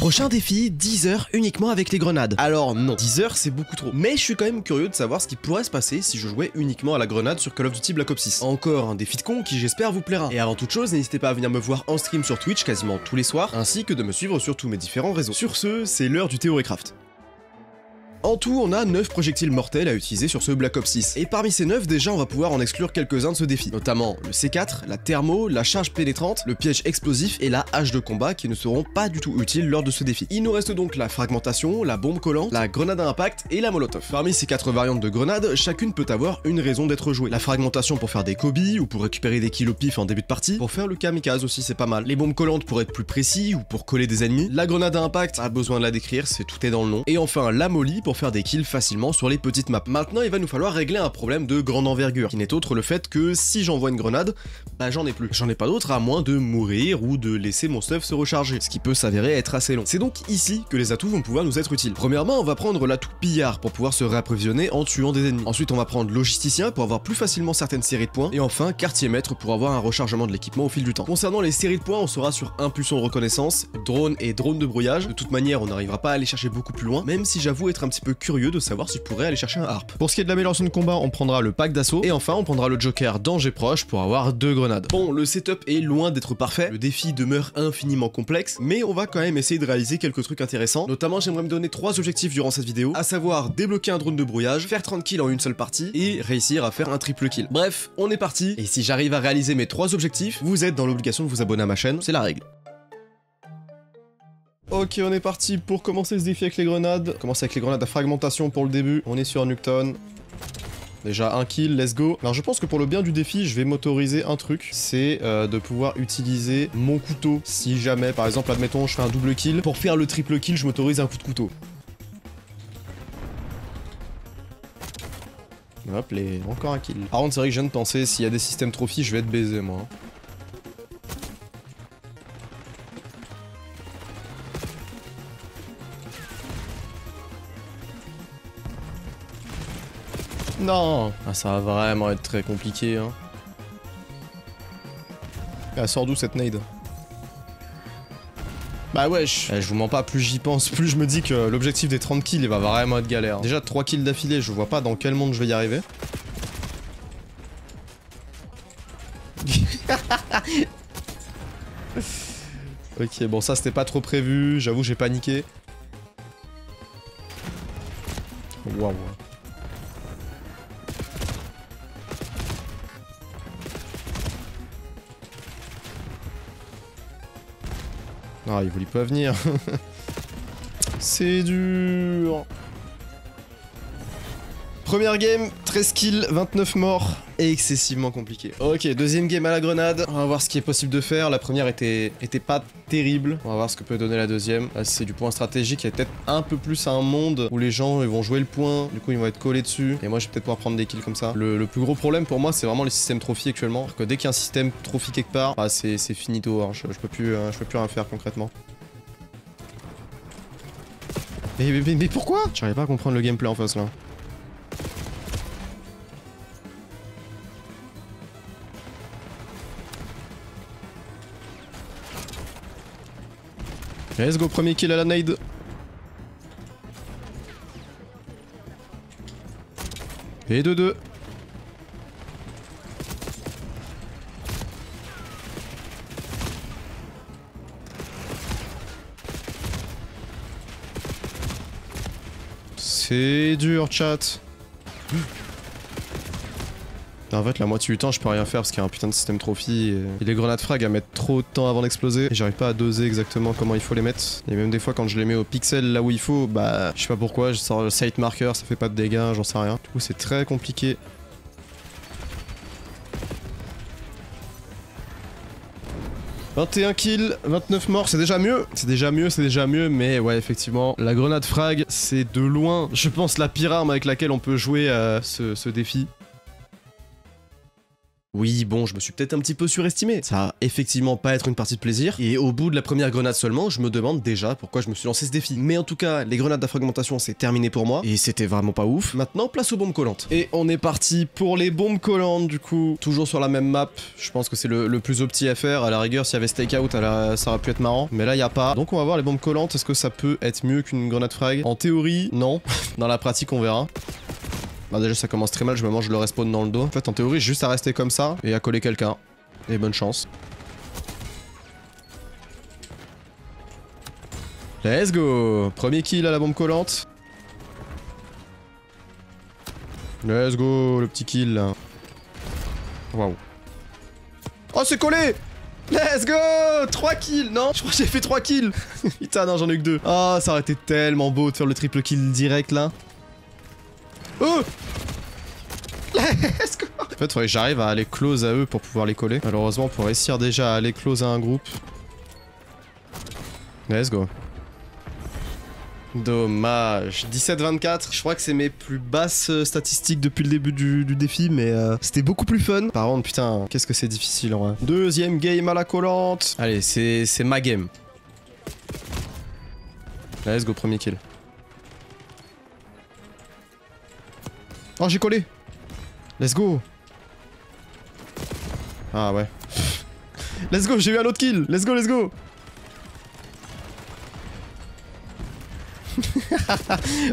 Prochain défi, 10 heures uniquement avec les grenades. Alors non, 10 heures c'est beaucoup trop. Mais je suis quand même curieux de savoir ce qui pourrait se passer si je jouais uniquement à la grenade sur Call of Duty Black Ops 6. Encore un défi de con qui j'espère vous plaira. Et avant toute chose, n'hésitez pas à venir me voir en stream sur Twitch quasiment tous les soirs, ainsi que de me suivre sur tous mes différents réseaux. Sur ce, c'est l'heure du Theorycraft. En tout, on a 9 projectiles mortels à utiliser sur ce Black Ops 6. Et parmi ces 9, déjà on va pouvoir en exclure quelques-uns de ce défi. Notamment le C4, la thermo, la charge pénétrante, le piège explosif et la hache de combat qui ne seront pas du tout utiles lors de ce défi. Il nous reste donc la fragmentation, la bombe collante, la grenade à impact et la molotov. Parmi ces 4 variantes de grenades, chacune peut avoir une raison d'être jouée. La fragmentation pour faire des cobies ou pour récupérer des kills au pif en début de partie, pour faire le kamikaze aussi c'est pas mal. Les bombes collantes pour être plus précis ou pour coller des ennemis. La grenade à impact, pas besoin de la décrire, c'est tout est dans le nom. Et enfin la molly pour faire des kills facilement sur les petites maps. Maintenant il va nous falloir régler un problème de grande envergure, qui n'est autre le fait que si j'envoie une grenade, bah j'en ai plus. J'en ai pas d'autre à moins de mourir ou de laisser mon stuff se recharger, ce qui peut s'avérer être assez long. C'est donc ici que les atouts vont pouvoir nous être utiles. Premièrement, on va prendre l'atout pillard pour pouvoir se réapprovisionner en tuant des ennemis. Ensuite on va prendre logisticien pour avoir plus facilement certaines séries de points, et enfin quartier maître pour avoir un rechargement de l'équipement au fil du temps. Concernant les séries de points, on sera sur impulsion de reconnaissance, drone et drone de brouillage. De toute manière on n'arrivera pas à aller chercher beaucoup plus loin, même si j'avoue être un petit peu curieux de savoir si je pourrais aller chercher un harp. Pour ce qui est de l'amélioration de combat, on prendra le pack d'assaut, et enfin on prendra le joker danger proche pour avoir 2 grenades. Bon, le setup est loin d'être parfait, le défi demeure infiniment complexe, mais on va quand même essayer de réaliser quelques trucs intéressants. Notamment j'aimerais me donner 3 objectifs durant cette vidéo, à savoir débloquer un drone de brouillage, faire 30 kills en une seule partie, et réussir à faire un triple kill. Bref, on est parti, et si j'arrive à réaliser mes 3 objectifs, vous êtes dans l'obligation de vous abonner à ma chaîne, c'est la règle. Ok, on est parti pour commencer ce défi avec les grenades. Commencer avec les grenades à fragmentation pour le début. On est sur Nuketown. Déjà un kill, let's go. Alors je pense que pour le bien du défi, je vais m'autoriser un truc. C'est de pouvoir utiliser mon couteau. Si jamais, par exemple, admettons, je fais un double kill. Pour faire le triple kill, je m'autorise un coup de couteau. Hop, encore un kill. Par contre, c'est vrai que je viens de penser, s'il y a des systèmes trophies, je vais être baisé, moi. Non, ah, ça va vraiment être très compliqué, hein. Elle sort d'où cette nade? Bah wesh, je vous mens pas, plus j'y pense, plus je me dis que l'objectif des 30 kills, il va vraiment être galère. Déjà 3 kills d'affilée, je vois pas dans quel monde je vais y arriver. Ok, bon ça c'était pas trop prévu, j'avoue j'ai paniqué. Waouh. Ah, il voulait pas venir. C'est dur. Première game, 13 kills, 29 morts. Excessivement compliqué. Ok, deuxième game à la grenade. On va voir ce qui est possible de faire. La première était pas terrible. On va voir ce que peut donner la deuxième. Là, c'est du point stratégique. Il y a peut-être un peu plus un monde où les gens ils vont jouer le point. Du coup, ils vont être collés dessus. Et moi, je vais peut-être pouvoir prendre des kills comme ça. Le plus gros problème pour moi, c'est vraiment les systèmes trophy actuellement. Que dès qu'il y a un système trophy quelque part, bah, c'est finito. Hein. Je peux plus rien faire concrètement. Mais pourquoi? J'arrive pas à comprendre le gameplay en face là. Let's go, premier kill à la nade. Et 2-2. C'est dur, chat. En fait, la moitié du temps, je peux rien faire parce qu'il y a un putain de système trophy et les grenades frag à mettre trop de temps avant d'exploser. Et j'arrive pas à doser exactement comment il faut les mettre. Et même des fois, quand je les mets au pixel là où il faut, bah, je sais pas pourquoi, je sors le sight marker, ça fait pas de dégâts, j'en sais rien. Du coup, c'est très compliqué. « 21 kills, 29 morts, c'est déjà mieux. C'est déjà mieux, mais ouais, effectivement, la grenade frag, c'est de loin, je pense, la pire arme avec laquelle on peut jouer ce défi. Oui, bon, je me suis peut-être un petit peu surestimé. Ça va effectivement pas être une partie de plaisir. Et au bout de la première grenade seulement, je me demande déjà pourquoi je me suis lancé ce défi. Mais en tout cas, les grenades d'affragmentation, c'est terminé pour moi. Et c'était vraiment pas ouf. Maintenant, place aux bombes collantes. Et on est parti pour les bombes collantes, du coup. Toujours sur la même map. Je pense que c'est le plus opti à faire. À la rigueur, s'il y avait stakeout, ça aurait pu être marrant. Mais là, il y a pas. Donc on va voir les bombes collantes. Est-ce que ça peut être mieux qu'une grenade frag? En théorie, non. Dans la pratique, on verra. Bah déjà ça commence très mal, je me mange le respawn dans le dos. En fait en théorie juste à rester comme ça et à coller quelqu'un. Et bonne chance. Let's go. Premier kill à la bombe collante. Let's go, le petit kill là. Waouh. Oh c'est collé. Let's go. 3 kills. Non, je crois que j'ai fait 3 kills. Putain non j'en ai eu que 2. Ah ça aurait été tellement beau de faire le triple kill direct là. Oh. Let's go. En fait, faudrait que j'arrive à aller close à eux pour pouvoir les coller. Malheureusement, pour réussir déjà à aller close à un groupe. Let's go. Dommage. 17-24. Je crois que c'est mes plus basses statistiques depuis le début du défi, mais c'était beaucoup plus fun. Par contre, putain, qu'est-ce que c'est difficile en vrai. Deuxième game à la collante. Allez, c'est ma game. Let's go, premier kill. Oh, j'ai collé. Let's go. Ah ouais. Let's go, j'ai eu un autre kill. Let's go, let's go.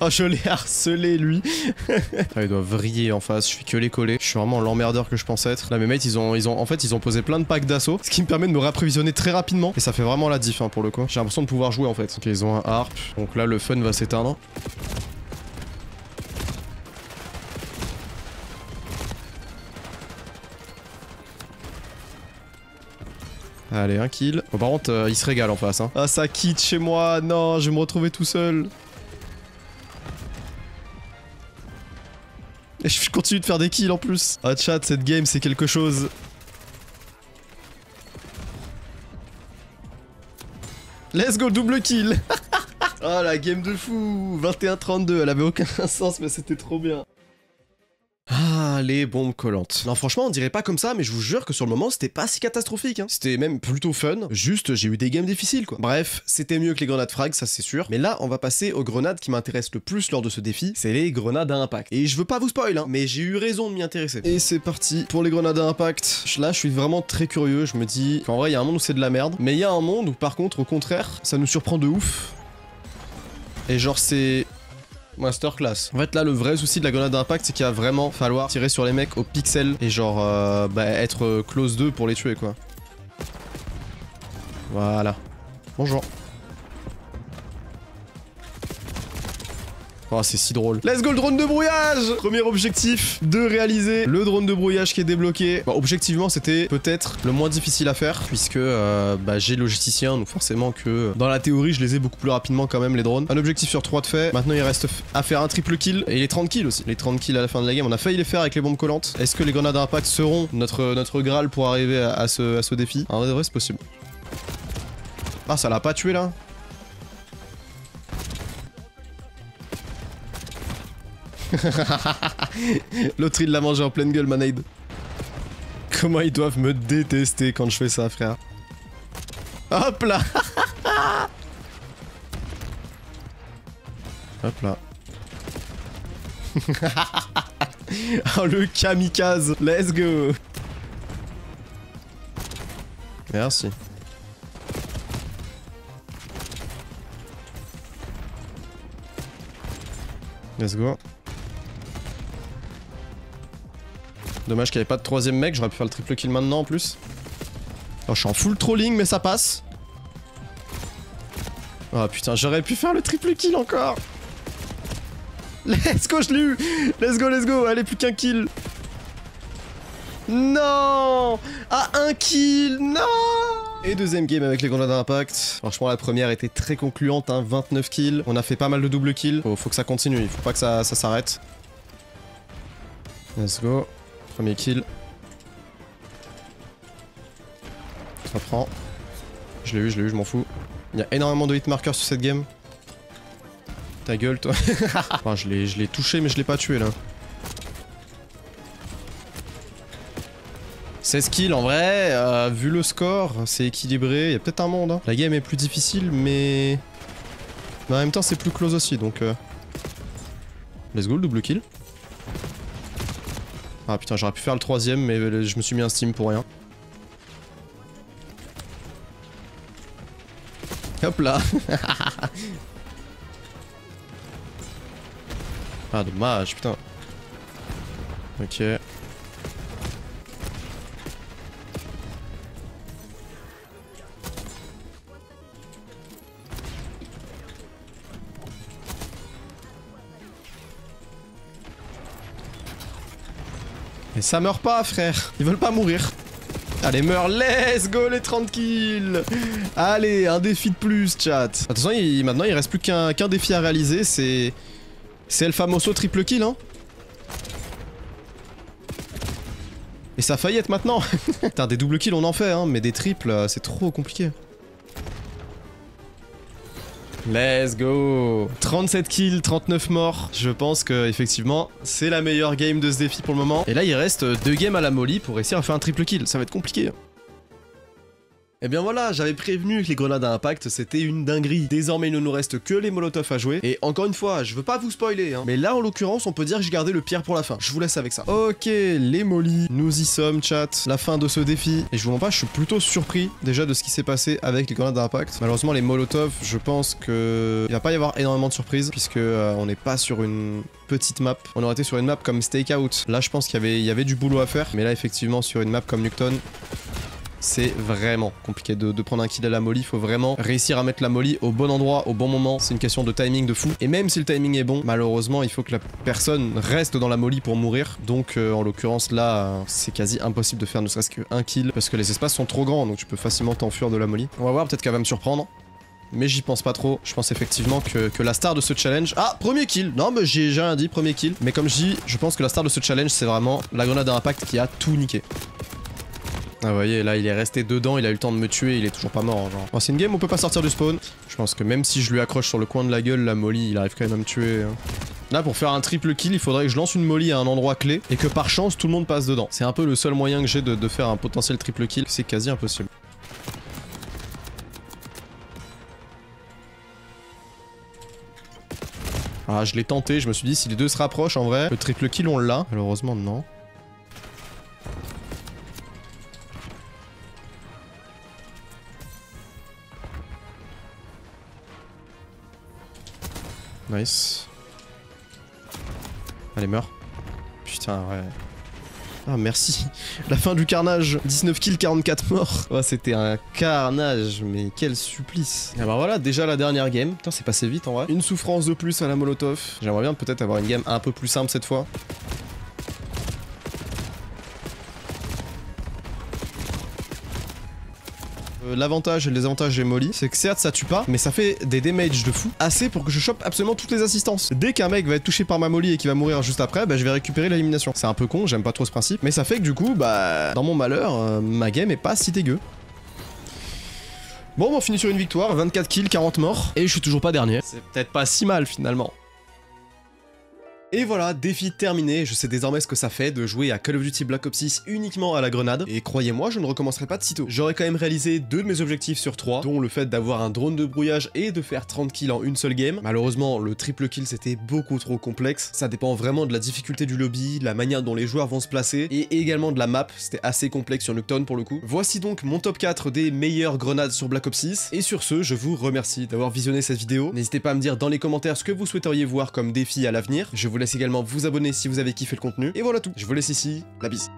Oh, je l'ai harcelé, lui. Ah, il doit vriller en face. Je fais que les coller. Je suis vraiment l'emmerdeur que je pense être. Là, mes mates, ils ont posé plein de packs d'assaut. Ce qui me permet de me réapprovisionner très rapidement. Et ça fait vraiment la diff, hein, pour le coup. J'ai l'impression de pouvoir jouer, en fait. Ok, ils ont un harp. Donc là, le fun va s'éteindre. Allez, un kill. Bon, par contre, il se régale en face. Hein. Ah, ça quitte chez moi. Non, je vais me retrouver tout seul. Et je continue de faire des kills en plus. Ah, chat, cette game, c'est quelque chose. Let's go, double kill. Oh, la game de fou. 21-32. Elle avait aucun sens, mais c'était trop bien. Ah, les bombes collantes. Non, franchement, on dirait pas comme ça, mais je vous jure que sur le moment, c'était pas si catastrophique. Hein. C'était même plutôt fun. Juste, j'ai eu des games difficiles, quoi. Bref, c'était mieux que les grenades frag, ça c'est sûr. Mais là, on va passer aux grenades qui m'intéressent le plus lors de ce défi. C'est les grenades à impact. Et je veux pas vous spoil, hein, mais j'ai eu raison de m'y intéresser. Et c'est parti pour les grenades à impact. Là, je suis vraiment très curieux. Je me dis qu'en vrai, il y a un monde où c'est de la merde. Mais il y a un monde où, par contre, au contraire, ça nous surprend de ouf. Et genre, c'est... masterclass. En fait là le vrai souci de la grenade d'impact c'est qu'il va vraiment falloir tirer sur les mecs au pixel et genre être close 2 pour les tuer quoi. Voilà. Bonjour. Oh c'est si drôle. Let's go le drone de brouillage. Premier objectif de réaliser. Le drone de brouillage qui est débloqué. Bon, objectivement c'était peut-être le moins difficile à faire puisque j'ai logisticien donc forcément que dans la théorie je les ai beaucoup plus rapidement quand même les drones. Un objectif sur 3 de fait. Maintenant il reste à faire un triple kill et les 30 kills aussi. Les 30 kills à la fin de la game on a failli les faire avec les bombes collantes. Est-ce que les grenades à impact seront notre graal pour arriver à ce défi? En vrai c'est possible. Ah ça l'a pas tué là? L'autre il l'a mangé en pleine gueule, Manade. Comment ils doivent me détester quand je fais ça, frère. Hop là. Hop là. Oh le kamikaze. Let's go. Merci. Let's go. Dommage qu'il n'y avait pas de troisième mec, j'aurais pu faire le triple kill maintenant en plus. Oh, je suis en full trolling mais ça passe. Oh putain, j'aurais pu faire le triple kill encore. Let's go, je l'ai eu. Let's go, allez, plus qu'un kill. Non. Ah, un kill, non. Et deuxième game avec les grenades d'impact. Franchement, la première était très concluante, hein, 29 kills. On a fait pas mal de double kills. Faut que ça continue, il faut pas que ça s'arrête. Let's go. Premier kill. Ça prend. Je l'ai eu, je m'en fous. Il y a énormément de hitmarkers sur cette game. Ta gueule, toi. Enfin, je l'ai touché, mais je l'ai pas tué, là. 16 kills en vrai, vu le score, c'est équilibré, il y a peut-être un monde. Hein. La game est plus difficile, mais en même temps c'est plus close aussi, donc let's go le double kill. Ah putain, j'aurais pu faire le troisième, mais je me suis mis un steam pour rien. Hop là. Ah dommage, putain. Ok. Et ça meurt pas, frère. Ils veulent pas mourir. Allez, meurs. Let's go, les 30 kills. Allez, un défi de plus, chat. Attention, maintenant, il reste plus qu'un défi à réaliser. C'est El Famoso triple kill, hein. Et ça a failli être maintenant. Putain, des doubles kills, on en fait, hein. Mais des triples, c'est trop compliqué. Let's go. 37 kills, 39 morts. Je pense que effectivement c'est la meilleure game de ce défi pour le moment. Et là il reste 2 games à la molly pour réussir à faire un triple kill. Ça va être compliqué. Et bien voilà, j'avais prévenu que les grenades à impact c'était une dinguerie. Désormais il ne nous reste que les molotovs à jouer. Et encore une fois, je veux pas vous spoiler, hein. Mais là en l'occurrence on peut dire que j'ai gardé le pire pour la fin. Je vous laisse avec ça. Ok, les molly, nous y sommes chat. La fin de ce défi. Et je vous mens pas, je suis plutôt surpris déjà de ce qui s'est passé avec les grenades à impact. Malheureusement les molotovs, je pense que il va pas y avoir énormément de surprises. Puisque on n'est pas sur une petite map. On aurait été sur une map comme Stakeout. Là je pense qu'il y avait du boulot à faire. Mais là effectivement sur une map comme Nuketown, c'est vraiment compliqué de prendre un kill à la molly. Il faut vraiment réussir à mettre la molly au bon endroit, au bon moment. C'est une question de timing de fou. Et même si le timing est bon, malheureusement, il faut que la personne reste dans la molly pour mourir. Donc, en l'occurrence, là, c'est quasi impossible de faire ne serait-ce qu'un kill. Parce que les espaces sont trop grands, donc tu peux facilement t'enfuir de la molly. On va voir, peut-être qu'elle va me surprendre. Mais j'y pense pas trop. Je pense effectivement que la star de ce challenge... Ah, premier kill. Non, mais j'ai rien dit, premier kill. Mais comme je dis, je pense que la star de ce challenge, c'est vraiment la grenade à impact qui a tout niqué. Ah vous voyez, là il est resté dedans, il a eu le temps de me tuer, il est toujours pas mort genre. Bon, c'est une game, on peut pas sortir du spawn. Je pense que même si je lui accroche sur le coin de la gueule la molly, il arrive quand même à me tuer. Hein. Là pour faire un triple kill, il faudrait que je lance une molly à un endroit clé et que par chance tout le monde passe dedans. C'est un peu le seul moyen que j'ai de faire un potentiel triple kill, c'est quasi impossible. Ah je l'ai tenté, je me suis dit si les deux se rapprochent en vrai, le triple kill on l'a. Malheureusement non. Nice. Allez, meurs. Putain, ouais. Ah, merci. La fin du carnage. 19 kills, 44 morts. Oh, c'était un carnage, mais quel supplice. Et bah voilà, déjà la dernière game. Putain, c'est passé vite en vrai. Une souffrance de plus à la molotov. J'aimerais bien peut-être avoir une game un peu plus simple cette fois. L'avantage et le désavantage des molly, c'est que certes ça tue pas, mais ça fait des damages de fou, assez pour que je chope absolument toutes les assistances. Dès qu'un mec va être touché par ma molly et qu'il va mourir juste après, bah je vais récupérer l'élimination. C'est un peu con, j'aime pas trop ce principe, mais ça fait que du coup, bah dans mon malheur, ma game est pas si dégueu. Bon, on finit sur une victoire, 24 kills, 40 morts, et je suis toujours pas dernier. C'est peut-être pas si mal finalement. Et voilà, défi terminé, je sais désormais ce que ça fait de jouer à Call of Duty Black Ops 6 uniquement à la grenade, et croyez-moi, je ne recommencerai pas de sitôt. J'aurais quand même réalisé 2 de mes objectifs sur 3, dont le fait d'avoir un drone de brouillage et de faire 30 kills en une seule game. Malheureusement, le triple kill c'était beaucoup trop complexe, ça dépend vraiment de la difficulté du lobby, de la manière dont les joueurs vont se placer, et également de la map, c'était assez complexe sur Nuketown pour le coup. Voici donc mon top 4 des meilleures grenades sur Black Ops 6, et sur ce, je vous remercie d'avoir visionné cette vidéo. N'hésitez pas à me dire dans les commentaires ce que vous souhaiteriez voir comme défi à l'avenir. Je vous laisse également vous abonner si vous avez kiffé le contenu. Et voilà tout. Je vous laisse ici. La bise.